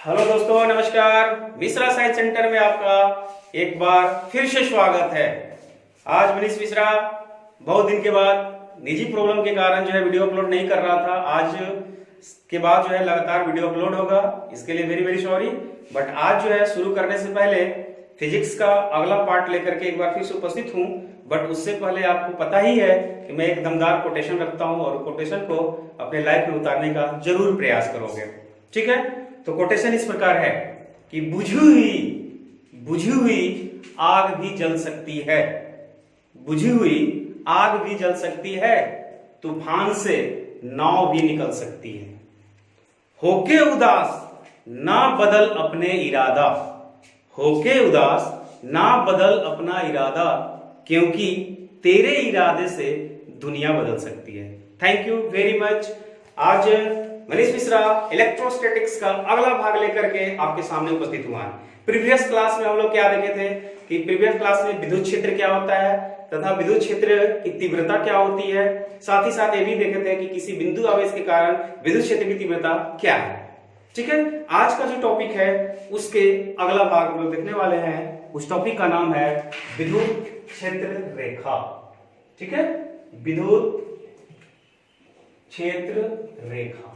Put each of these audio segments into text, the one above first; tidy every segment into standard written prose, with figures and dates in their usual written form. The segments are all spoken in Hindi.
हेलो दोस्तों, नमस्कार। मिश्रा साइंस सेंटर में आपका एक बार फिर से स्वागत है। आज मनीष मिश्रा बहुत दिन के बाद निजी प्रॉब्लम के कारण जो है वीडियो अपलोड नहीं कर रहा था। आज के बाद जो है लगातार वीडियो अपलोड होगा, इसके लिए वेरी वेरी सॉरी। बट आज जो है शुरू करने से पहले फिजिक्स का अगला पार्ट लेकर के एक बार फिर से उपस्थित हूँ। बट उससे पहले आपको पता ही है कि मैं एक दमदार कोटेशन रखता हूँ और कोटेशन को अपने लाइफ में उतारने का जरूर प्रयास करोगे, ठीक है। तो कोटेशन इस प्रकार है कि बुझी हुई आग भी जल सकती है, बुझी हुई आग भी जल सकती है, तूफान से नाव भी निकल सकती है। होके उदास ना बदल अपने इरादा, होके उदास ना बदल अपना इरादा, क्योंकि तेरे इरादे से दुनिया बदल सकती है। Thank you very much. आज मनीष मिश्रा इलेक्ट्रोस्टैटिक्स का अगला भाग लेकर के आपके सामने उपस्थित हुआ है। प्रीवियस क्लास में हम लोग क्या देखे थे कि प्रीवियस क्लास में विद्युत क्षेत्र क्या होता है तथा विद्युत क्षेत्र की तीव्रता क्या होती है। साथ ही साथ ये भी देखे थे कि किसी बिंदु आवेश के कारण विद्युत क्षेत्र की तीव्रता क्या है, ठीक है। आज का जो टॉपिक है उसके अगला भाग हम लोग देखने वाले हैं। उस टॉपिक का नाम है विद्युत क्षेत्र रेखा, ठीक है। विद्युत क्षेत्र रेखा,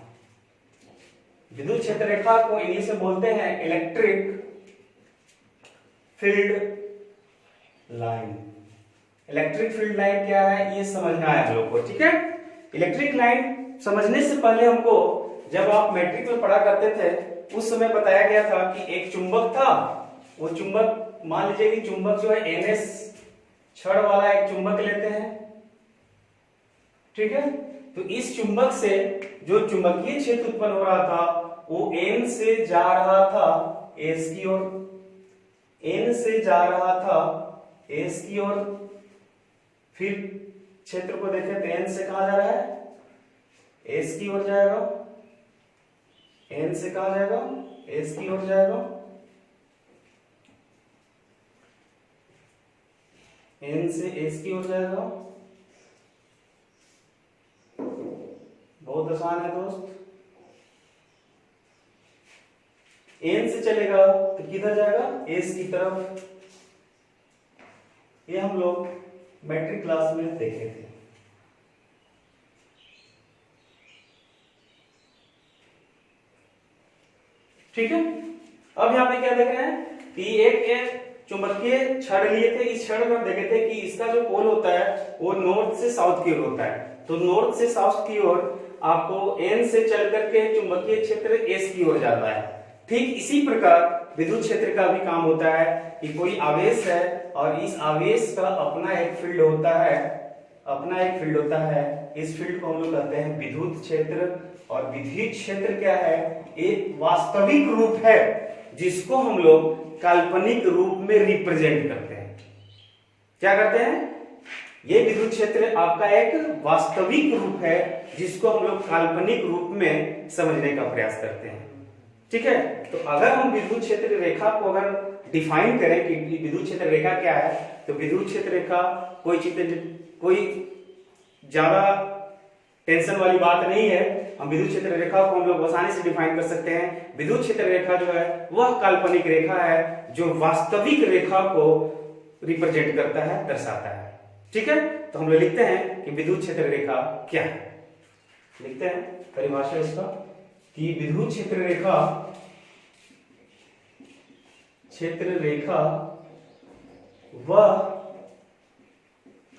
विद्युत क्षेत्र रेखा को इंग्लिश में बोलते हैं electric field line. Electric field line क्या है ये समझना है हम लोग को, ठीक है। इलेक्ट्रिक लाइन समझने से पहले हमको, जब आप मैट्रिक में पढ़ा करते थे उस समय बताया गया था कि एक चुंबक था। वो चुंबक, मान लीजिए कि चुंबक जो है NS छड़ वाला एक चुंबक लेते हैं, ठीक है। तो इस चुंबक से जो चुंबकीय क्षेत्र उत्पन्न हो रहा था वो N से जा रहा था S की ओर, N से जा रहा था S की ओर। फिर क्षेत्र को देखें तो N से कहां जा रहा है, S की ओर जाएगा। N से कहां जाएगा, S की ओर जाएगा। N से S की ओर जाएगा। बहुत आसान है दोस्त। N से चलेगा तो किधर जाएगा, S की तरफ। ये हम लोग मैट्रिक क्लास में देखे थे, ठीक है। अब यहां पे क्या देख रहे हैं कि एक चुंबकीय छड़ लिए थे। इस छड़ में देखे थे कि इसका जो पोल होता है वो नॉर्थ से साउथ की ओर होता है। तो नॉर्थ से साउथ की ओर आपको N से चल करके चुंबकीय क्षेत्र S की ओर जाता है। ठीक इसी प्रकार विद्युत क्षेत्र का भी काम होता है कि कोई आवेश है और इस आवेश का अपना एक फील्ड होता है, अपना एक फील्ड होता है। इस फील्ड को हम लोग कहते हैं विद्युत क्षेत्र। और विद्युत क्षेत्र क्या है, एक वास्तविक रूप है जिसको हम लोग काल्पनिक रूप में रिप्रेजेंट करते हैं। क्या करते हैं, ये विद्युत क्षेत्र आपका एक वास्तविक रूप है जिसको हम लोग काल्पनिक रूप में समझने का प्रयास करते हैं, ठीक है। तो अगर हम विद्युत क्षेत्र रेखा को अगर डिफाइन करें कि विद्युत क्षेत्र रेखा क्या है, तो विद्युत क्षेत्र रेखा कोई ज्यादा टेंशन वाली बात नहीं है। हम विद्युत क्षेत्र रेखा को हम लोग आसानी से डिफाइन कर सकते हैं। विद्युत क्षेत्र रेखा जो है वह काल्पनिक रेखा है जो वास्तविक रेखा को रिप्रेजेंट करता है, दर्शाता है, ठीक है। तो हम लोग लिखते हैं कि विद्युत क्षेत्र रेखा क्या है। लिखते हैं परिभाषा इसका कि विद्युत क्षेत्र रेखा वह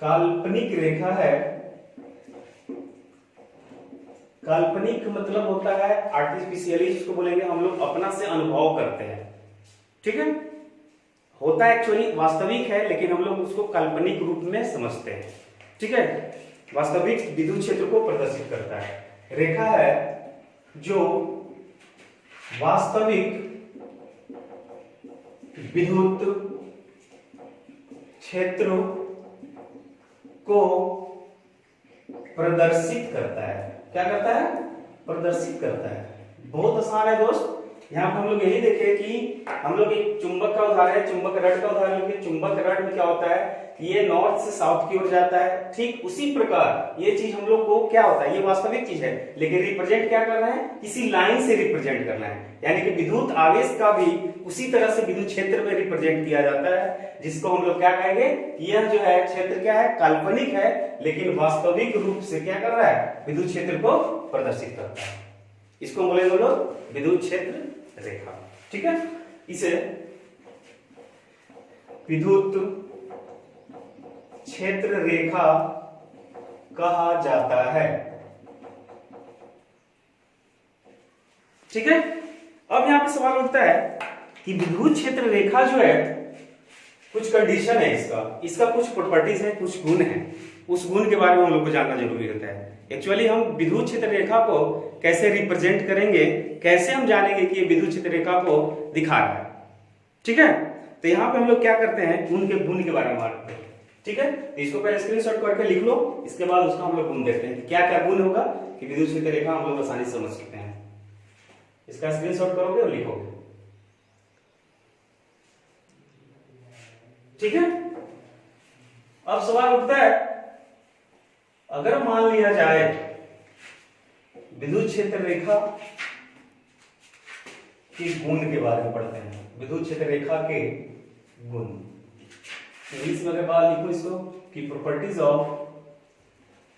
काल्पनिक रेखा है। काल्पनिक मतलब होता है आर्टिफिशियली, जिसको बोलेंगे हम लोग अपना से अनुभव करते हैं, ठीक है। होता है एक्चुअली वास्तविक है लेकिन हम लोग उसको काल्पनिक रूप में समझते हैं, ठीक है। वास्तविक विद्युत क्षेत्र को प्रदर्शित करता है। रेखा है जो वास्तविक विद्युत क्षेत्र को प्रदर्शित करता है। क्या करता है, प्रदर्शित करता है। बहुत आसान है दोस्त। यहाँ पे हम लोग यही देखे कि हम लोग एक चुंबक का उदाहरण है, चुंबक रड का उदाहरण लेके, चुंबक रड में क्या होता है कि ये नॉर्थ से साउथ की ओर जाता है। ठीक उसी प्रकार ये चीज हम लोग को क्या होता है, ये वास्तविक चीज है, लेकिन रिप्रेजेंट क्या करना है, किसी लाइन से रिप्रेजेंट करना है। यानी कि विद्युत आवेश का भी उसी तरह से विद्युत क्षेत्र में रिप्रेजेंट किया जाता है, जिसको हम लोग क्या कहेंगे, यह जो है क्षेत्र क्या है, काल्पनिक है, लेकिन वास्तविक रूप से क्या कर रहा है, विद्युत क्षेत्र को प्रदर्शित करता है। इसको बोलेंगे लोग विद्युत क्षेत्र रेखा। ठीक है, इसे विद्युत क्षेत्र रेखा कहा जाता है। ठीक है, अब यहां पे सवाल उठता है कि विद्युत क्षेत्र रेखा जो है कुछ कंडीशन है, इसका कुछ प्रॉपर्टीज है, कुछ गुण है, उस गुण के बारे में हम लोग को जानना जरूरी होता है। एक्चुअली हम विद्युत क्षेत्र रेखा को कैसे रिप्रेजेंट करेंगे, कैसे हम जानेंगे कि ये विद्युत क्षेत्र रेखा को दिखा रहा है। ठीक है, तो यहाँ पे हम लोग क्या करते हैं, उनके गुण के बारे में बात करते हैं। ठीक है, तो इसको पहले स्क्रीनशॉट करके लिख लो, इसके बाद उसका हम लोग गुण देखते हैं कि क्या क्या गुण होगा कि विद्युत क्षेत्र रेखा हम लोग आसानी से समझ सकते हैं। इसका स्क्रीनशॉट करोगे और लिखोगे। ठीक है, अब सवाल उठता है, अगर मान लिया जाए विद्युत क्षेत्र रेखा के गुण के बारे में पढ़ते हैं, विद्युत क्षेत्र रेखा के गुण, इंग्लिश में अगर बात लिखो इसको कि properties of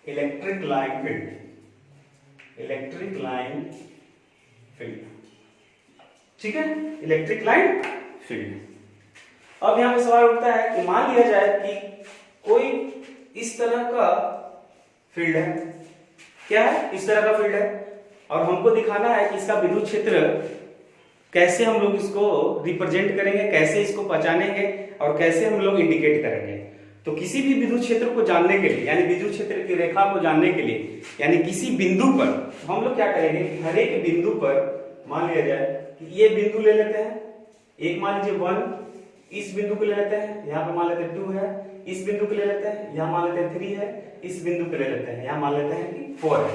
electric line field, electric line field. ठीक है, इलेक्ट्रिक लाइन फील्ड। अब यहां पे सवाल उठता है कि मान लिया जाए कि कोई इस तरह का फील्ड है, क्या है, इस तरह का फील्ड है, और हमको दिखाना है कि इसका विद्युत क्षेत्र कैसे हम लोग इसको रिप्रेजेंट करेंगे, कैसे इसको पहचानेंगे और कैसे हम लोग इंडिकेट करेंगे। तो किसी भी विद्युत क्षेत्र को जानने के लिए, यानी विद्युत क्षेत्र की रेखा को जानने के लिए, यानी किसी बिंदु पर हम लोग क्या करेंगे कि हर एक बिंदु पर मान लिया जाए कि ये बिंदु ले लेते हैं, एक मान लीजिए 1, इस बिंदु को ले लेते हैं, यहाँ पे मान लेते हैं 2 है, इस बिंदु को ले लेते हैं, यहाँ मान लेते हैं 3 है, इस बिंदु को ले लेते हैं, यहाँ मान लेते हैं कि 4 है।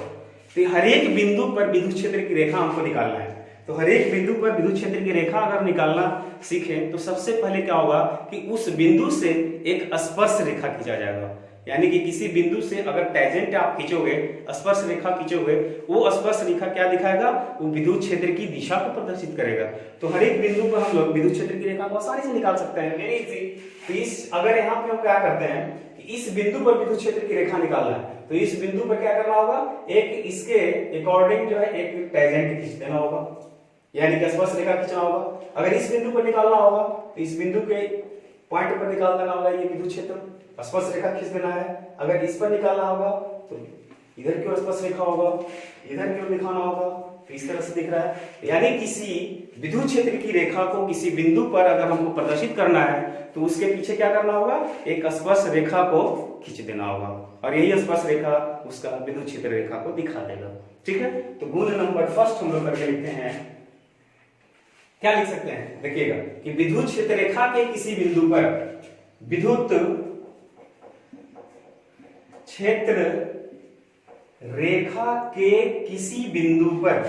तो हर एक बिंदु पर विद्युत क्षेत्र की रेखा हमको निकालना है। तो हर एक बिंदु पर विद्युत क्षेत्र की रेखा अगर निकालना सीखें तो सबसे पहले क्या होगा कि उस बिंदु से एक स्पर्श रेखा खींचा जाएगा। यानी कि किसी बिंदु से अगर टैंजेंट आप खींचोगे, स्पर्श रेखा खींचोगे, वो स्पर्श रेखा क्या दिखाएगा, वो विद्युत क्षेत्र की दिशा को प्रदर्शित करेगा। तो हर एक बिंदु पर हम लोग विद्युत क्षेत्र की रेखा को आसानी से निकाल सकते हैं, वेरी इजी। तो इस अगर यहाँ पे हम क्या करते हैं कि इस बिंदु पर विद्युत क्षेत्र की रेखा निकालना है, तो इस बिंदु पर क्या करना होगा, एक इसके अकॉर्डिंग जो है एक टैंजेंट खींच देना होगा, यानी कि स्पर्श रेखा खींचना होगा। अगर इस बिंदु पर निकालना होगा तो इस बिंदु के पॉइंट पर निकाल देना होगा ये विद्युत क्षेत्र, स्पर्श रेखा खींच देना है। अगर इस पर निकालना होगा तो इधर की ओर स्पर्श रेखा होगा, इधर की ओर दिखाना होगा, तो इस तरह से दिख रहा है। यानी किसी विद्युत क्षेत्र की रेखा को किसी बिंदु पर अगर हमको प्रदर्शित करना है तो उसके पीछे क्या करना होगा, एक स्पर्श रेखा को खींच देना होगा, और यही स्पर्श रेखा उसका विद्युत क्षेत्र रेखा को दिखा देगा। ठीक है, तो गुण नंबर फर्स्ट हम लोग करके लिखते हैं, क्या लिख सकते हैं, देखिएगा कि विद्युत क्षेत्र रेखा के किसी बिंदु पर, विद्युत क्षेत्र रेखा के किसी बिंदु पर,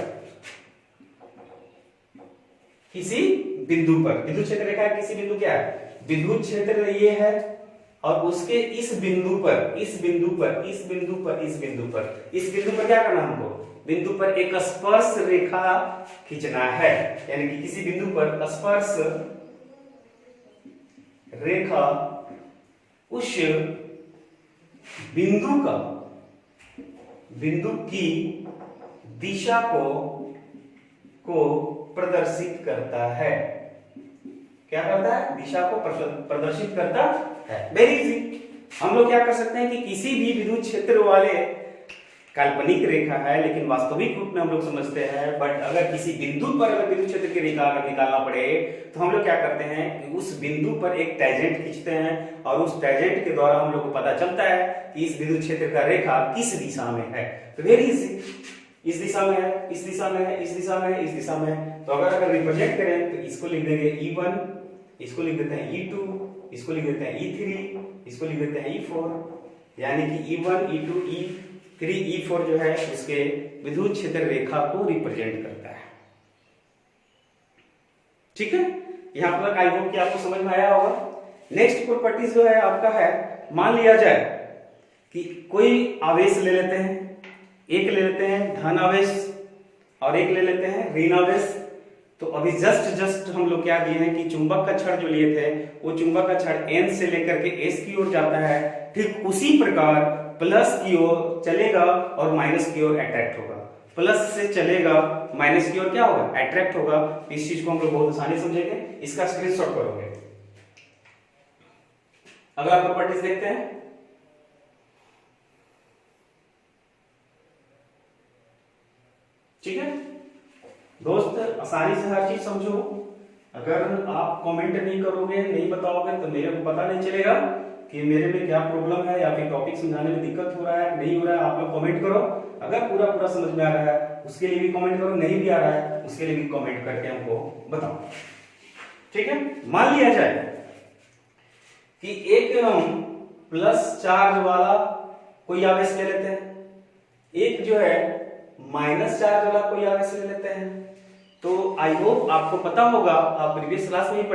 किसी बिंदु पर, विद्युत क्षेत्र रेखा के किसी बिंदु क्या है, विद्युत क्षेत्र ये है, और उसके इस बिंदु पर, इस बिंदु पर, इस बिंदु पर, इस बिंदु पर, इस बिंदु पर क्या करना हमको, बिंदु पर एक स्पर्श रेखा खींचना है। यानी कि किसी बिंदु पर स्पर्श रेखा उस बिंदु की दिशा को प्रदर्शित करता है। क्या करता है, दिशा को प्रदर्शित करता है। Very easy. हम लोग क्या कर सकते हैं कि किसी भी विद्युत क्षेत्र वाले, काल्पनिक रेखा है लेकिन वास्तविक रूप में हम लोग समझते हैं, बट अगर किसी बिंदु पर अगर विद्युत क्षेत्र की रेखा अगर निकालना पड़े तो हम लोग क्या करते हैं कि उस बिंदु पर एक टैंजेंट खींचते हैं, और उस टैंजेंट के द्वारा हम लोग को पता चलता है कि इस विद्युत क्षेत्र का रेखा किस दिशा में है। तो वेरी इजी, इस दिशा में है, इस दिशा में है, इस दिशा में है, इस दिशा में है। तो अगर रिप्रेजेंट करें तो इसको लिख देंगे E1, इसको लिख देते हैं E2, इसको लिख देते हैं E3, इसको लिख देते हैं E4। यानी कि E1, E2, E3, E4 जो है उसके विद्युत क्षेत्र रेखा को रिप्रेजेंट करता है। ठीक है, यहाँ तक आई होप कि आपको समझ में आया होगा। नेक्स्ट प्रॉपर्टीज जो है आपका है, मान लिया जाए कि कोई आवेश ले लेते हैं, एक ले लेते हैं धन आवेश और एक ले लेते हैं ऋण आवेश। तो अभी जस्ट हम लोग क्या दिए हैं कि चुंबक का छड़ जो लिए थे वो चुंबक का छड़ N से लेकर के S की ओर जाता है, ठीक उसी प्रकार प्लस की ओर चलेगा और माइनस की ओर अट्रैक्ट होगा। प्लस से चलेगा, माइनस की ओर क्या होगा, अट्रैक्ट होगा। इस चीज को हम लोग बहुत आसानी समझेंगे, इसका स्क्रीनशॉट करोगे। अगला प्रॉपर्टीज देखते हैं। ठीक है दोस्त, आसानी से हर चीज समझो। अगर आप कमेंट नहीं करोगे, नहीं बताओगे तो मेरे को पता नहीं चलेगा कि मेरे में क्या प्रॉब्लम है या फिर टॉपिक समझाने में दिक्कत हो रहा है नहीं हो रहा है। आप लोग कमेंट करो, अगर पूरा समझ में आ रहा है उसके लिए भी कमेंट करो, नहीं भी आ रहा है उसके लिए भी कमेंट करके हमको बताओ। ठीक है, मान लिया जाए कि एक हम प्लस चार्ज वाला कोई आवेश ले लेते हैं, एक जो है माइनस चार्ज वाला कोई आवेश ले लेते हैं। तो आई होप आपको पता होगा, आप प्रीवियस क्लास में ही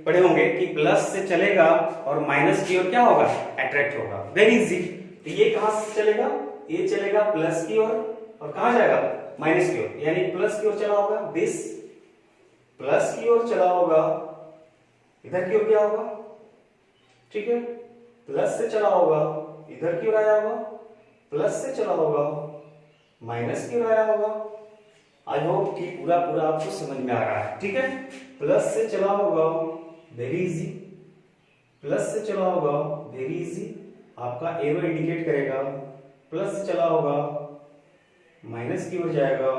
पढ़े होंगे कि प्लस से चलेगा और माइनस की ओर क्या होगा, अट्रैक्ट होगा। Very easy. तो ये कहां से चलेगा, ये चलेगा प्लस की ओर और कहां जाएगा, माइनस की ओर, यानी प्लस की ओर चला होगा, दिस प्लस की ओर चला होगा, इधर की ओर क्या होगा, ठीक है, प्लस से चला होगा, इधर की ओर आया होगा, प्लस से चला होगा, माइनस की ओर आया होगा। आई होप कि पूरा आपको समझ में आ रहा है। ठीक है, प्लस से चला होगा, वेरी इजी, प्लस से चला होगा, वेरी इजी, आपका एरो इंडिकेट करेगा, प्लस से चला होगा, माइनस की ओर जाएगा,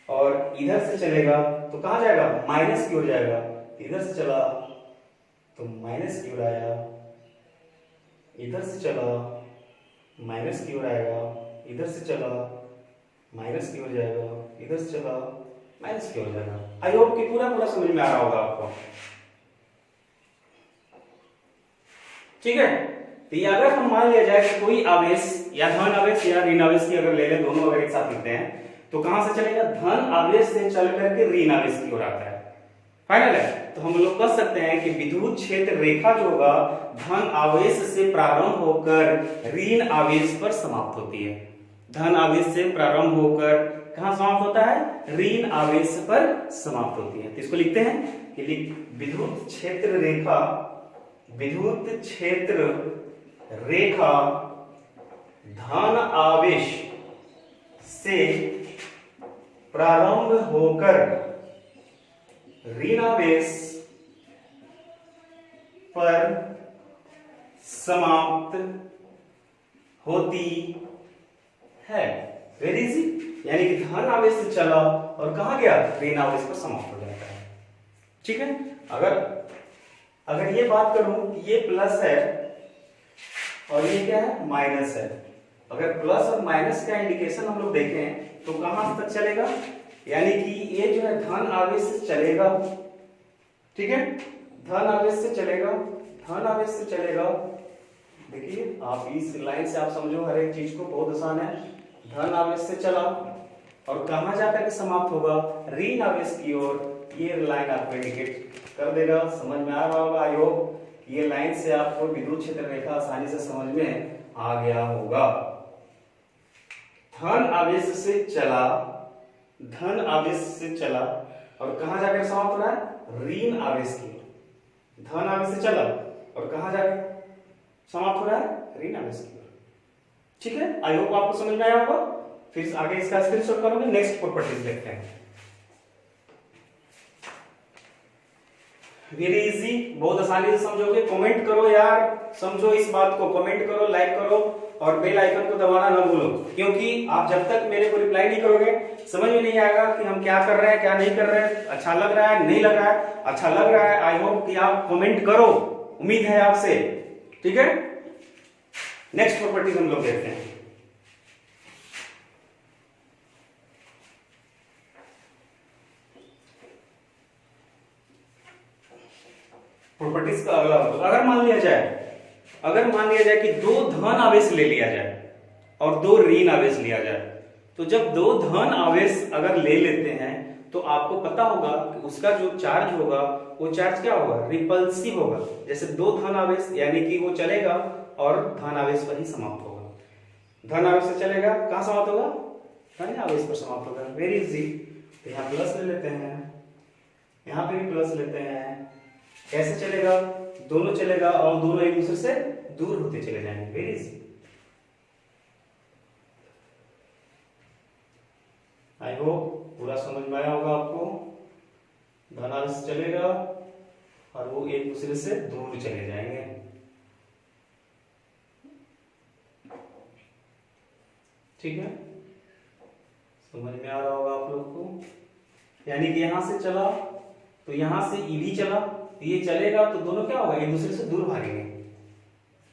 और इधर से चलेगा तो कहां जाएगा, माइनस की ओर जाएगा, इधर से चला तो माइनस की ओर आया, इधर से चला माइनस की ओर आएगा, इधर से चला माइनस की ओर जाएगा, इधर से चला माइनस की ओर जाएगा। आई होप कि पूरा समझ में आ रहा होगा आपको। ठीक है, तो ये अगर हम मान लिया जाए कि कोई आवेश या धन आवेश या ऋण आवेश की अगर ले लें, दोनों अगर एक साथ लिखते हैं तो कहां से चलेगा, धन आवेश से चल करके ऋण आवेश की ओर आता है। फाइनल है, तो हम लोग कह सकते हैं कि विद्युत क्षेत्र रेखा जो होगा धन आवेश से प्रारंभ होकर ऋण आवेश पर समाप्त होती है। धन आवेश से प्रारंभ होकर कहां समाप्त होता है, ऋण आवेश पर समाप्त होती है। तो इसको लिखते हैं कि विद्युत क्षेत्र रेखा, विद्युत क्षेत्र रेखा धन आवेश से प्रारंभ होकर ऋण आवेश पर समाप्त होती है। वेरी इजी, यानी कि धन आवेश से चला और कहां गया, ऋण आवेश पर समाप्त हो जाता है। ठीक है, अगर ये बात करूं कि ये प्लस है और ये क्या है, माइनस है, अगर प्लस और माइनस का इंडिकेशन हम लोग देखें तो कहां तक चलेगा, यानी कि ये जो है धन आवेश से चलेगा। ठीक है, धन आवेश से चलेगा, धन आवेश से चलेगा। देखिए आप इस लाइन से आप समझो हर एक चीज को, बहुत आसान है। धन आवेश से चला और कहां जाकर के समाप्त होगा, ऋण आवेश की ओर। ये लाइन आपको इंडिकेट कर देगा, समझ में आ रहा होगा। आई होप ये लाइन से आपको विद्युत क्षेत्र रेखा आसानी से समझ में आ गया होगा। धन आवेश से चला, धन आवेश से चला और कहां जाकर समाप्त हो रहा है, ऋण आवेश की ओर। धन आवेश से चला और कहां जाकर समाप्त हो रहा है, ऋण आवेश की ओर। ठीक है, आई होप आपको समझ में आया होगा। फिर आगे इसका स्क्रीनशॉट करोगे। नेक्स्ट प्रॉपर्टीज देखते हैं। वेरी इजी, बहुत आसानी से समझोगे। कमेंट करो यार, समझो इस बात को, कमेंट करो, लाइक करो और बेल आइकन को दबाना ना भूलो, क्योंकि आप जब तक मेरे को रिप्लाई नहीं करोगे समझ में नहीं आएगा कि हम क्या कर रहे हैं, क्या नहीं कर रहे हैं, अच्छा लग रहा है, नहीं लग रहा है। अच्छा लग रहा है, आई होप कि आप कमेंट करो, उम्मीद है आपसे। ठीक है, नेक्स्ट प्रॉपर्टी हम लोग देखते हैं। प्रॉपर्टीज का अगला, अगर मान लिया जाए कि दो धन आवेश ले लिया जाए और दो ऋण आवेश लिया जाए, तो जब दो धन आवेश अगर ले लेते हैं तो आपको पता होगा कि उसका जो चार्ज होगा वो चार्ज क्या होगा, रिपल्सिव होगा। जैसे दो धन आवेश, यानी कि वो चलेगा और धन आवेश पर ही समाप्त होगा। धन आवेश से चलेगा, कहाँ समाप्त होगा, धन आवेश पर समाप्त होगा। Very easy. तो यहाँ प्लस ले लेते हैं, यहाँ पे भी प्लस लेते हैं। कैसे चलेगा, दोनों चलेगा और दोनों एक दूसरे से दूर होते चले जाएंगे। Very easy. आई होप पूरा समझ में आया होगा आपको। धन आवेश चलेगा और वो एक दूसरे से दूर चले जाएंगे। ठीक है, समझ में आ रहा होगा आप लोग को। यानी कि यहां से चला तो यहां से ई भी चला, ये चलेगा तो दोनों क्या होगा, एक दूसरे से दूर भागेंगे।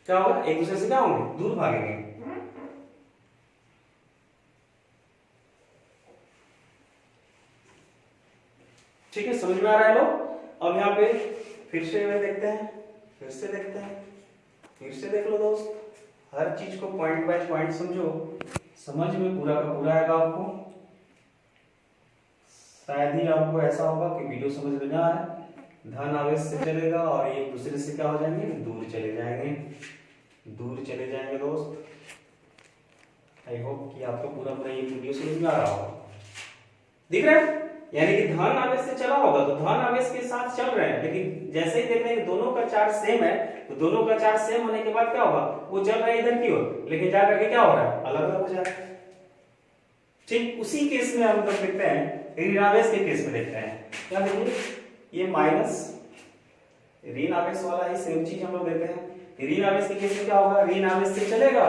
क्या होगा, एक दूसरे से क्या होंगे, दूर भागेंगे। ठीक है, समझ में आ रहा है लोग। अब यहाँ पे फिर से देखते हैं, फिर से देखते हैं, फिर से देख लो दोस्त। हर चीज को पॉइंट बाय पॉइंट समझो, समझ में पूरा का पूरा आएगा आपको। शायद ही आपको ऐसा होगा कि वीडियो समझ में ना आए। धन आवेश से चलेगा और एक दूसरे से क्या हो जाएंगे, दूर चले जाएंगे, दूर चले जाएंगे दोस्त। आई होप कि आपको पूरा पूरा ये वीडियो समझ में आ रहा होगा। दिख रहा है, यानी कि धन आवेश से चला होगा तो धन आवेश के साथ चल रहे हैं, लेकिन जैसे ही देख रहे हैं दोनों का चार्ज सेम है, तो दोनों का चार्ज सेम होने के बाद क्या होगा, वो चल रहा है इधर की ओर, लेकिन जा करके क्या हो रहा है, अलग अलग हो जा रहा है। ठीक उसी केस में हम लोग देखते हैं, ऋण आवेश के केस में देखते हैं। क्या देखिए, ये माइनस ऋण आवेश वाला ही सेम चीज हम लोग देते हैं। ऋण आवेश के केस में क्या होगा, ऋण आवेश से चलेगा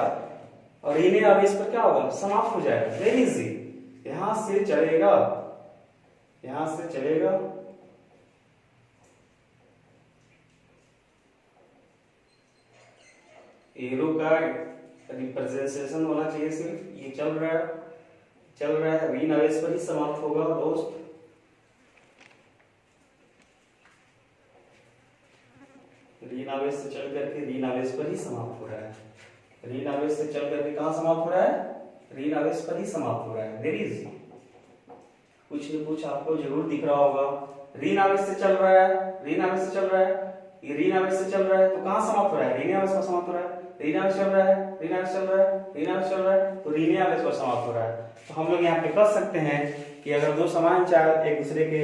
और ऋण आवेश पर क्या होगा, समाप्त हो जाएगा। Very easy. यहां से चलेगा, यहां से चलेगा, एरो का रिप्रेजेंटेशन होना चाहिए सिर्फ। ये चल रहा है, चल रहा है, ऋण आवेश पर ही समाप्त होगा दोस्त। ऋण आवेश से चल करके ऋण आवेश पर ही समाप्त हो रहा है। ऋण आवेश से चल करके कहां समाप्त हो रहा है, ऋण आवेश पर ही समाप्त हो रहा है। Very easy. कुछ न कुछ आपको जरूर दिख रहा होगा। ऋण आवेश से चल रहा है, ऋण आवेश से चल रहा है, ये ऋण आवेश से चल रहा है तो कहां समाप्त हो रहा है, ऋण आवेश पर समाप्त हो रहा है। ऋण आवेश चल रहा है, ऋण आवेश चल रहा है, ऋण आवेश चल रहा है तो ऋण आवेश पर समाप्त हो रहा है। तो हम लोग यहाँ पे कह सकते हैं कि अगर दो समान चार्ज एक दूसरे के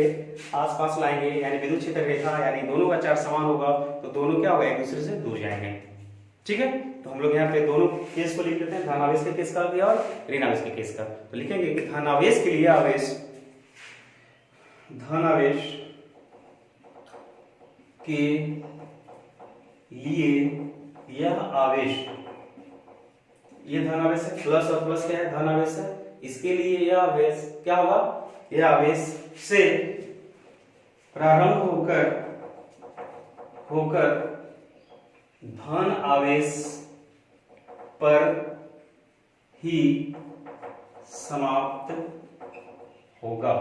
आसपास लाएंगे, यानी विद्युत क्षेत्र रेखा, यानी दोनों का चार्ज समान होगा, तो दोनों क्या होगा, एक दूसरे से दूर जाएंगे। ठीक है, तो हम लोग यहाँ पे दोनों केस को लिख लेते हैं, धन आवेश के केस का भी और ऋण आवेश के केस का। तो लिखेंगे कि धन आवेश के लिए आवेश, धन आवेश के लिए यह आवेश, ये धन आवेश है, प्लस और प्लस क्या है, धन आवेश है, इसके लिए यह आवेश क्या होगा, यह आवेश से प्रारंभ होकर धन आवेश पर ही समाप्त होगा।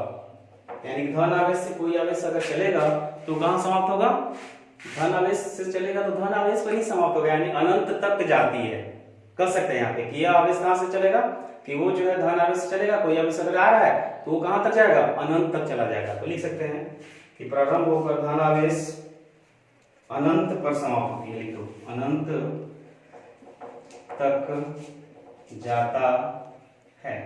यानी कि धन आवेश से कोई आवेश अगर चलेगा तो कहां समाप्त होगा, धन आवेश से चलेगा तो धन आवेश पर ही समाप्त होगा, यानी अनंत तक जाती है। कर सकते हैं यहाँ पे कि यह आवेश कहां से चलेगा, कि वो जो है धन आवेश से चलेगा, कोई आवेश अगर आ रहा है तो वो कहां तक जाएगा, अनंत तक चला जाएगा। तो लिख सकते हैं कि प्रारंभ होकर धन आवेश अनंत पर समाप्त होती है। लिख दो, अनंत तक जाता है।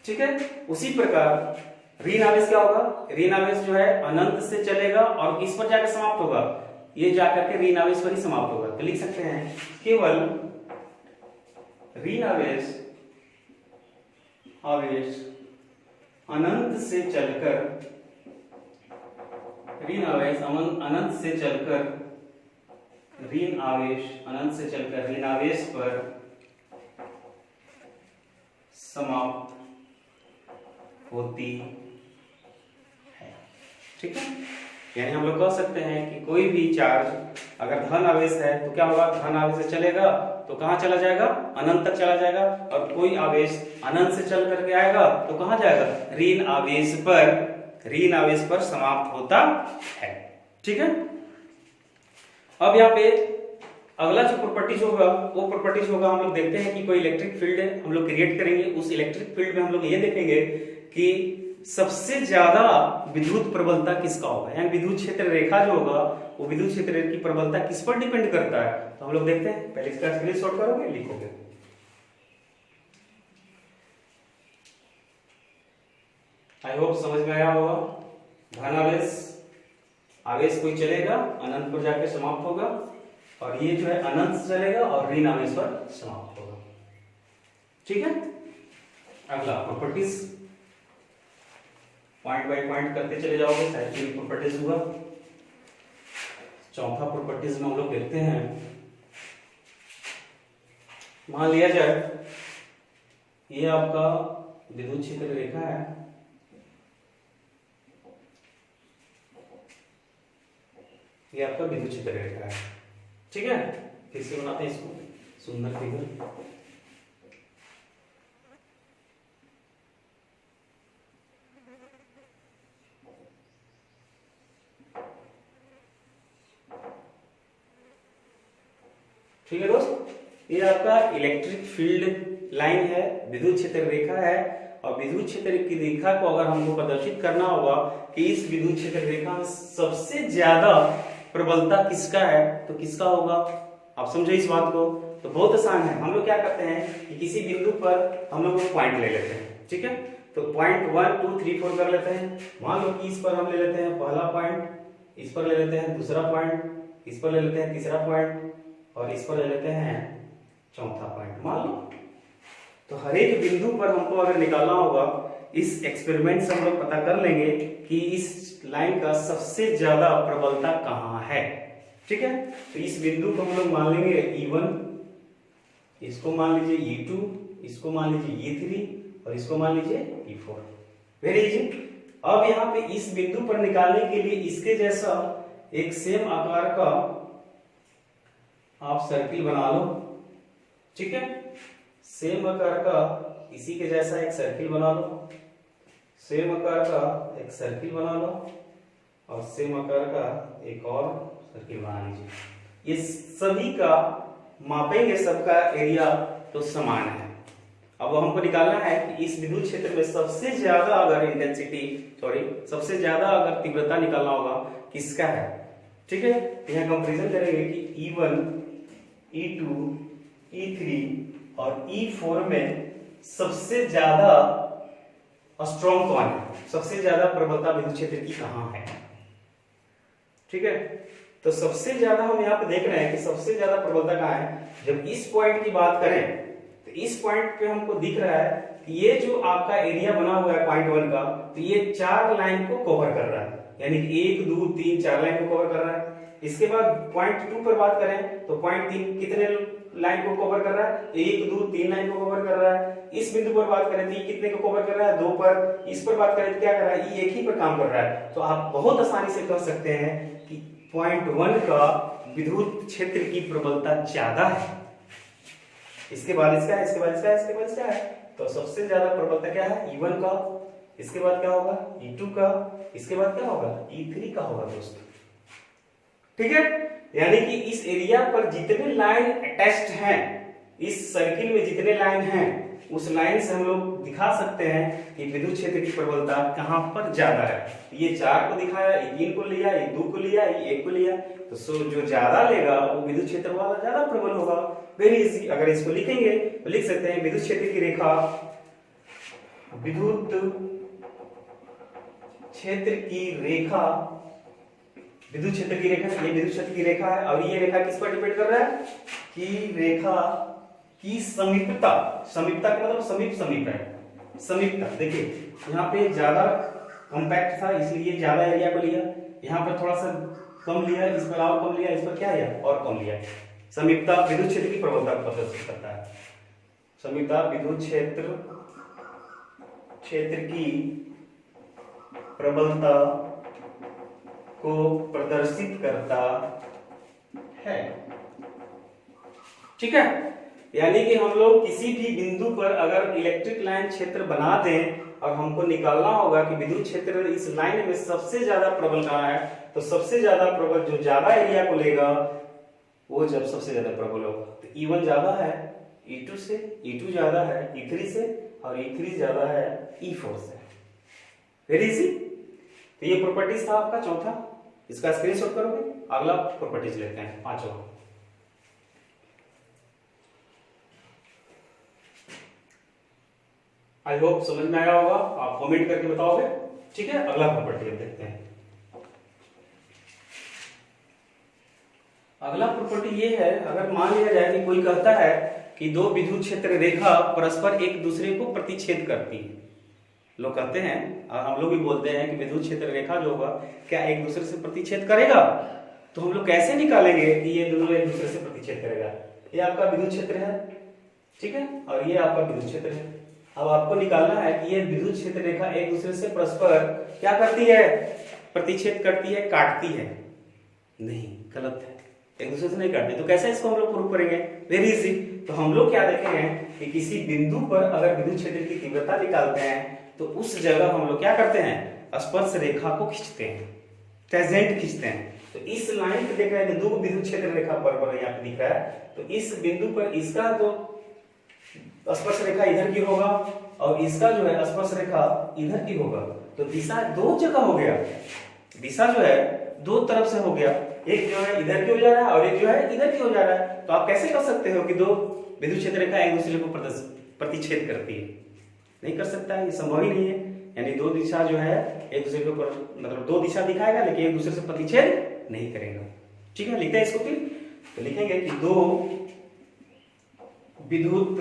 ठीक है, उसी प्रकार ऋण आवेश क्या होगा, ऋण आवेश जो है अनंत से चलेगा और किस पर जाकर समाप्त होगा, ये जाकर के ऋण आवेश पर ही समाप्त होगा। तो लिख सकते हैं केवल ऋण आवेश अनंत से चलकर, ऋण आवेश अनंत से चलकर ऋण आवेश पर समाप्त होती है। ठीक है, यानी हम लोग कह सकते हैं कि कोई भी चार्ज अगर धन आवेश है तो क्या होगा, धन आवेश से चलेगा तो कहां चला जाएगा, अनंत तक चला जाएगा, और कोई आवेश अनंत से चल करके आएगा तो कहां जाएगा, ऋण आवेश पर समाप्त होता है। ठीक है, अब यहाँ पे अगला जो प्रॉपर्टीज होगा वो प्रॉपर्टीज होगा, हम लोग देखते हैं कि कोई इलेक्ट्रिक फील्ड है, हम लोग क्रिएट करेंगे। उस इलेक्ट्रिक फील्ड में हम लोग ये देखेंगे कि सबसे ज्यादा विद्युत प्रबलता किसका होगा, यानी विद्युत क्षेत्र रेखा जो होगा वो विद्युत क्षेत्र की प्रबलता किस पर डिपेंड करता है। तो हम लोग देखते हैं, पहले इसका स्क्रीनशॉट करोगे, लिखोगे। आई होप समझ में आया होगा। धन आवेश, आवेश कोई चलेगा अनंत पर जाके समाप्त होगा, और ये जो है अनंत से चलेगा और ऋण आवेश पर समाप्त होगा। ठीक है, अगला प्रॉपर्टीज, पॉइंट बाय पॉइंट करते चले जाओगे, साइक्लिक प्रॉपर्टीज हुआ। चौथा प्रॉपर्टीज में हम लोग देखते हैं, मान लिया जाए ये आपका विद्युत क्षेत्र रेखा है, ये आपका विद्युत क्षेत्र रेखा है। ठीक है, फिर से बनाते हैं इसको, सुंदर फिगर। ठीक है दोस्त, ये आपका इलेक्ट्रिक फील्ड लाइन है, विद्युत क्षेत्र रेखा है, और विद्युत क्षेत्र की रेखा को अगर हमको प्रदर्शित करना होगा कि इस विद्युत क्षेत्र रेखा में सबसे ज्यादा प्रबलता किसका है, तो किसका होगा, आप समझो इस बात को। तो बहुत आसान है, हम लोग क्या करते हैं कि किसी बिंदु पर हम लोग पॉइंट ले लेते हैं। ठीक है, तो पॉइंट 1 2 3 4 कर लेते हैं। मान लो कि इस पर हम ले लेते हैं पहला पॉइंट, इस पर ले लेते हैं दूसरा पॉइंट, इस पर ले लेते हैं तीसरा पॉइंट, और इस पर ले लेते हैं चौथा पॉइंट, मान लो। तो हर एक बिंदु पर हमको अगर निकालना होगा, इस एक्सपेरिमेंट से हम लोग पता कर लेंगे कि इस लाइन का सबसे ज्यादा प्रबलता कहाँ है। ठीक है, तो इस बिंदु को हम लोग मान लेंगे E1, इसको मान लीजिए E2, इसको मान लीजिए E3, और इसको मान लीजिए E4। Very easy. अब यहाँ पे इस बिंदु पर निकालने के लिए इसके जैसा एक सेम आकार का आप सर्किल बना लो। ठीक है, सेम आकार का इसी के जैसा एक सर्किल बना लो, सेम आकार का एक सर्किल बना लो, और सेम आकार का एक और सर्किल बना लीजिए। ये सभी का मापेंगे, सबका एरिया तो समान है। अब हमको निकालना है कि इस विद्युत क्षेत्र में सबसे ज्यादा अगर सबसे ज्यादा अगर तीव्रता निकालना होगा किसका है। ठीक है, यहाँ कंपैरिजन करेंगे कि E1, E2, E3 और E4 में सबसे ज्यादा स्ट्रॉन्ग कौन है, सबसे ज्यादा प्रबलता विद्युत क्षेत्र की कहां है। ठीक है, तो सबसे ज्यादा हम यहाँ पे देख रहे हैं कि सबसे ज्यादा प्रबलता कहाँ है। जब इस पॉइंट की बात करें तो इस पॉइंट पे हमको दिख रहा है कि ये जो आपका एरिया बना हुआ है पॉइंट 1 का, तो ये 4 लाइन को कवर कर रहा है, यानी कि 1 2 3 4 लाइन को कवर कर रहा है। इसके बाद पॉइंट 2 पर बात करें तो पॉइंट 3 कितने लाइन को कवर कर रहा है, 1 2 3 लाइन को कवर कर रहा है। इस बिंदु पर बात करें तो ये कितने को कवर कर रहा है, 2 पर। इस पर बात करें तो क्या कर रहा है, ये एक ही पर काम कर रहा है। तो आप बहुत आसानी से कह सकते हैं कि पॉइंट 1 का विद्युत क्षेत्र की प्रबलता ज्यादा है, इसके बाद इसका है, इसके बाद इसका है, इसके बाद इसका है। तो सबसे ज्यादा प्रबलता क्या है, E1 का, इसके बाद क्या होगा E2 का, इसके बाद क्या होगा E3 का होगा दोस्तों। ठीक है, यानी कि इस एरिया पर जितने लाइन अटैच्ड हैं, इस सर्किल में जितने लाइन हैं, उस लाइन से हम लोग दिखा सकते हैं कि विद्युत क्षेत्र की प्रबलता कहां पर ज्यादा है। ये 4 को दिखाया, ये 3 को लिया, ये 2 को लिया, ये 1 को लिया, तो जो ज्यादा लेगा वो विद्युत क्षेत्र वाला ज्यादा प्रबल होगा। वेरी इजी, अगर इसको लिखेंगे तो लिख सकते हैं विद्युत क्षेत्र की रेखा, विद्युत क्षेत्र की रेखा, विद्युत क्षेत्र की रेखा, ये विद्युत क्षेत्र की रेखा है, और ये रेखा किस पर डिपेंड कर रहा है कि रेखा की समीपता, समीपता का मतलब समीप समीप है, समीपता। देखिए यहाँ पे ज्यादा कॉम्पैक्ट था इसलिए ज्यादा एरिया को लिया, यहाँ पर थोड़ा सा कम लिया, इस पर और कम लिया, इस पर क्या लिया और कम लिया। समीपता विद्युत क्षेत्र की प्रबलता को प्रदर्शित करता है। समीपता विद्युत क्षेत्र की प्रबलता को प्रदर्शित करता है। ठीक है, यानी कि हम लोग किसी भी बिंदु पर अगर इलेक्ट्रिक लाइन क्षेत्र बना दें और हमको निकालना होगा कि विद्युत क्षेत्र इस लाइन में सबसे ज्यादा प्रबल कहाँ है, तो सबसे ज्यादा प्रबल जो ज्यादा एरिया को लेगा वो जब सबसे ज्यादा प्रबल होगा। तो E1 ज्यादा है E2 से, E2 ज्यादा है E3 से, और E3 ज्यादा है E4 से। Very easy. तो ये प्रॉपर्टीज था आपका चौथा, इसका स्क्रीनशॉट करोगे। अगला प्रॉपर्टीज लेते हैं, पांचवा। आई होप समझ में आया होगा, आप कमेंट करके बताओगे। ठीक है, अगला प्रॉपर्टी हम देखते हैं। अगला प्रॉपर्टी ये है, अगर मान लिया जाए कि कोई कहता है कि दो विद्युत क्षेत्र रेखा परस्पर एक दूसरे को प्रतिच्छेद करती है। लोग कहते हैं और हम लोग भी बोलते हैं कि विद्युत क्षेत्र रेखा जो होगा क्या एक दूसरे से प्रतिच्छेद करेगा। तो हम लोग कैसे निकालेंगे कि ये दोनों एक दूसरे से प्रतिच्छेद करेगा। ये आपका विद्युत क्षेत्र है, ठीक है, और ये आपका विद्युत क्षेत्र है। अब आपको निकालना है कि ये विद्युत क्षेत्र रेखा एक दूसरे से परस्पर क्या करती है, प्रतिच्छेद करती है, काटती है? नहीं, गलत है, एक दूसरे से नहीं काटती। तो कैसे इसको हम लोग प्रूव करेंगे? Very easy. तो हम लोग क्या देखेंगे कि किसी बिंदु पर अगर विद्युत क्षेत्र की तीव्रता निकालते हैं तो उस जगह हम लोग क्या करते हैं, स्पर्श रेखा को खींचते हैं, टेंजेंट खींचते हैं। तो इस लाइन पे देख रहे हैं, दो विद्युत क्षेत्र रेखा पर यहाँ पे दिख रहा है, तो इस बिंदु पर इसका तो स्पर्श रेखा इधर की होगा और इसका जो है स्पर्श रेखा इधर की होगा। तो दिशा दो जगह हो गया, दिशा जो है दो तरफ से हो गया, एक जो है इधर की हो जा रहा है और एक जो है इधर की हो जा रहा है। तो आप कैसे कर सकते हो कि दो विद्युत क्षेत्र रेखा एक दूसरे को प्रतिच्छेद करती है? नहीं कर सकता है, ये संभव ही नहीं है। यानी दो दिशा जो है एक दूसरे को मतलब दो दिशा दिखाएगा लेकिन एक दूसरे से प्रतिच्छेद नहीं करेगा। ठीक है, लिखते हैं इसको फिर। तो लिखेंगे कि दो विद्युत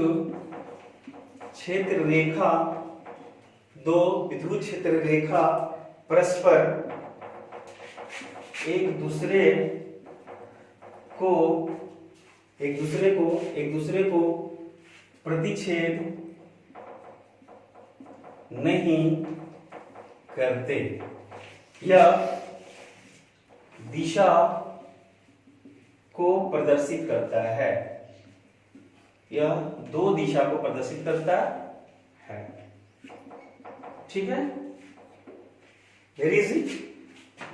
क्षेत्र रेखा, दो विद्युत क्षेत्र रेखा परस्पर एक दूसरे को प्रतिच्छेद नहीं करते, यह दिशा को प्रदर्शित करता है, यह दो दिशा को प्रदर्शित करता है। ठीक है, वेरी इजी।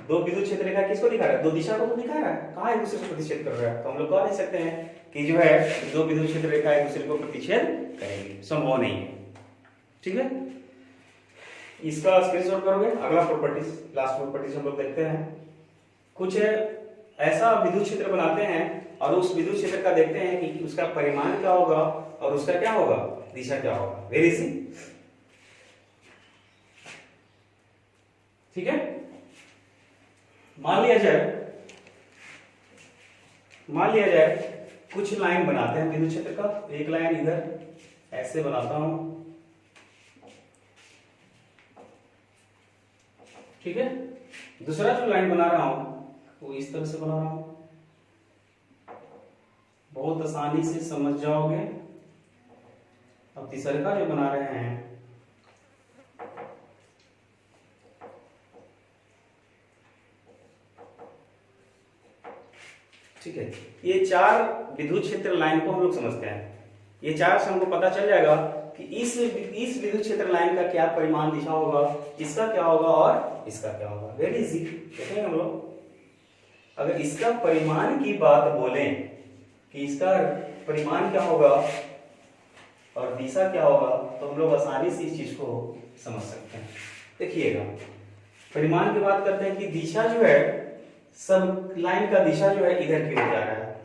दो विद्युत क्षेत्र रेखा किसको दिखा रहा है? दो दिशा को तो दिखा रहा है, कहाँ एक दूसरे से प्रतिच्छेद कर रहा है। तो हम लोग कह नहीं सकते हैं कि जो है दो विद्युत क्षेत्र रेखा एक दूसरे को प्रतिच्छेद करेंगे, संभव नहीं है। ठीक है, इसका स्क्रीनशॉट करोगे। अगला प्रॉपर्टीज, लास्ट प्रॉपर्टीज हम लोग देखते हैं। कुछ ऐसा विद्युत क्षेत्र बनाते हैं और उस विद्युत क्षेत्र का देखते हैं कि उसका परिमाण क्या होगा और उसका क्या होगा, दिशा क्या होगा। Very easy. ठीक है, मान लिया जाए कुछ लाइन बनाते हैं विद्युत क्षेत्र का। एक लाइन इधर ऐसे बनाता हूं, ठीक है। दूसरा जो लाइन बना रहा हूं वो इस तरह से बना रहा हूं, बहुत आसानी से समझ जाओगे। अब तीसरा जो बना रहे हैं ठीक है, ये चार विद्युत क्षेत्र लाइन को हम लोग समझते हैं। ये चार से हमको पता चल जाएगा कि इस विद्युत क्षेत्र लाइन का क्या परिमाण दिशा होगा, इसका क्या होगा और इसका क्या होगा। Very easy. देखेंगे हम लोग, अगर इसका परिमाण की बात बोलें कि इसका परिमाण क्या होगा और दिशा क्या होगा, तो हम लोग आसानी से इस चीज को समझ सकते हैं। देखिएगा, परिमाण की बात करते हैं कि दिशा जो है, सब लाइन का दिशा जो है इधर की ओर जा रहा है,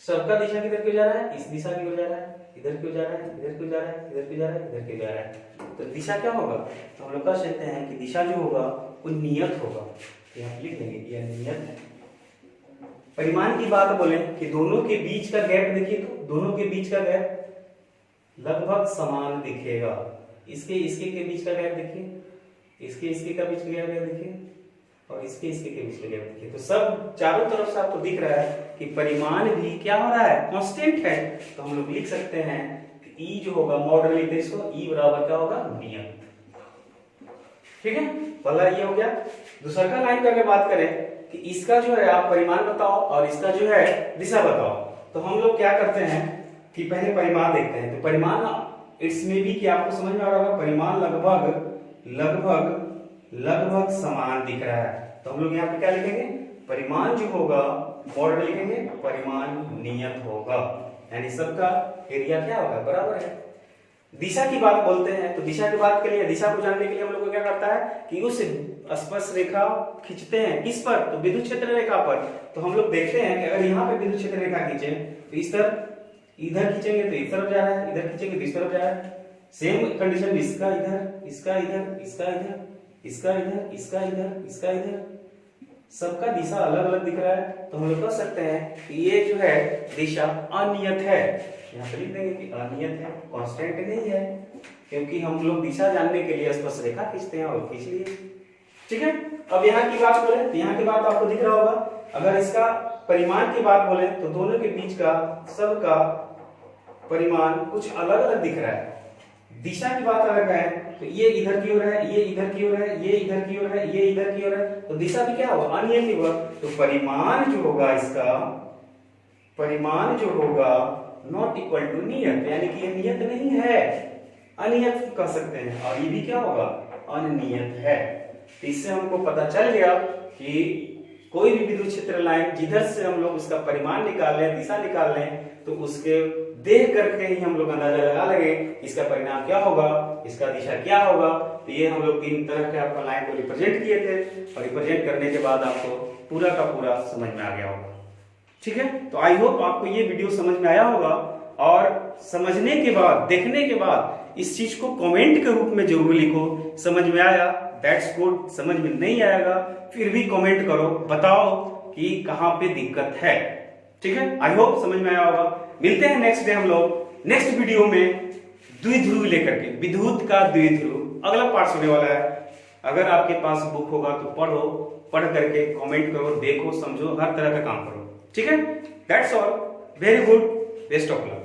सबका दिशा किधर की ओर जा रहा है, इस दिशा की ओर जा रहा है, इधर की ओर जा रहा है, इधर की ओर जा रहा है, इधर की ओर जा रहा है, इधर की ओर जा रहा है। तो दिशा क्या होगा, तो हम लोग कह सकते हैं कि दिशा जो होगा वो नियत होगा। यहाँ लिख देंगे यह नियत है। परिमाण की बात बोले कि दोनों के बीच का गैप देखिए, तो दोनों के बीच का गैप लगभग समान दिखेगा। इसके के बीच का गैप देखिए, इसके का बीच का गैप देखिए और इसके के बीच का गैप देखिए। तो सब चारों तरफ से आपको दिख रहा है कि परिमाण भी क्या हो रहा है, कांस्टेंट है। तो हम लोग लिख सकते हैं कि ई जो होगा, मॉडल लिखते हैं इसको, ई बराबर क्या होगा, नियत। ठीक है, पहला ये हो गया। दूसरा का लाइन का बात करें कि इसका जो है आप परिमाण बताओ और इसका जो है दिशा बताओ। तो हम लोग क्या करते हैं कि पहले परिमाण देखते हैं। तो परिमाण इसमें भी क्या आपको समझ में आ रहा होगा, परिमाण लगभग समान दिख रहा है। तो हम लोग यहाँ पे क्या लिखेंगे, परिमाण जो होगा मॉडल लिखेंगे, परिमाण नियत होगा, यानी सबका एरिया क्या होगा, बराबर है। दिशा की बात बोलते हैं तो दिशा की बात के लिए, दिशा को जानने के लिए हम लोग को क्या करता है कि उस स्पर्श रेखा खींचते हैं। किस पर? तो विद्युत क्षेत्र रेखा पर। तो हम लोग देखते हैं कि अगर यहाँ पे विद्युत क्षेत्र रेखा खींचे तो इस तरफ, इधर खींचेंगे तो इस तरफ जा रहा है, इधर खींचेंगे तो इस तरफ जा रहा है। सेम कंडीशन इसका इधर, इसका इधर, इसका इधर, इसका इधर, इसका इधर, इसका इधर, सबका दिशा अलग अलग दिख रहा है। तो हम लोग कह सकते हैं कि ये जो है दिशा अनियत है। यहाँ पर लिख देंगे कि अनियत है, कांस्टेंट नहीं है, क्योंकि हम लोग दिशा जानने के लिए स्पर्श रेखा खींचते हैं और खींच लिए। ठीक है। अब यहाँ की बात बोले तो यहाँ की बात आपको दिख रहा होगा। अगर इसका परिमाण की बात बोले तो दोनों के बीच का सबका परिमाण कुछ अलग अलग दिख रहा है। दिशा की बात अलग है तो ये इधर की ओर है, ये इधर की ओर है, ये इधर की ओर है, ये इधर की ओर है, तो दिशा भी क्या होगा? अनियत ही होगा। तो परिमाण जो होगा इसका, परिमाण जो होगा नॉट इक्वल टू नियत, यानी कि ये नियत नहीं है, अनियत कह सकते हैं। और ये भी क्या होगा? अनियत है। तो इससे हमको पता चल गया कि कोई भी विद्युत क्षेत्र लाइन जिधर से हम लोग उसका परिमाण निकाल लें, दिशा निकाल लें, तो उसके देख करके ही हम लोग अंदाजा लगा लेंगे इसका परिणाम क्या होगा, इसका दिशा क्या होगा। तो ये हम लोग 3 तरह के आपका लाइन को रिप्रेजेंट किए थे और रिप्रेजेंट करने के बाद आपको पूरा का पूरा समझ में आ गया होगा। ठीक है। तो आई होप आपको ये वीडियो समझ में आया होगा, और समझने के बाद, देखने के बाद इस चीज को कमेंट के रूप में जरूर लिखो। समझ में आया? That's good. समझ में नहीं आएगा फिर भी कमेंट करो, बताओ कि कहां पे दिक्कत है। ठीक है। आई होप समझ में आया होगा। मिलते हैं नेक्स्ट डे हम लोग नेक्स्ट वीडियो में द्विध्रुव लेकर के, विद्युत का द्विध्रुव अगला पार्ट होने वाला है। अगर आपके पास बुक होगा तो पढ़ो, पढ़ करके कमेंट करो, देखो, समझो, हर तरह का काम करो। ठीक है। That's all. Very good. Best of luck.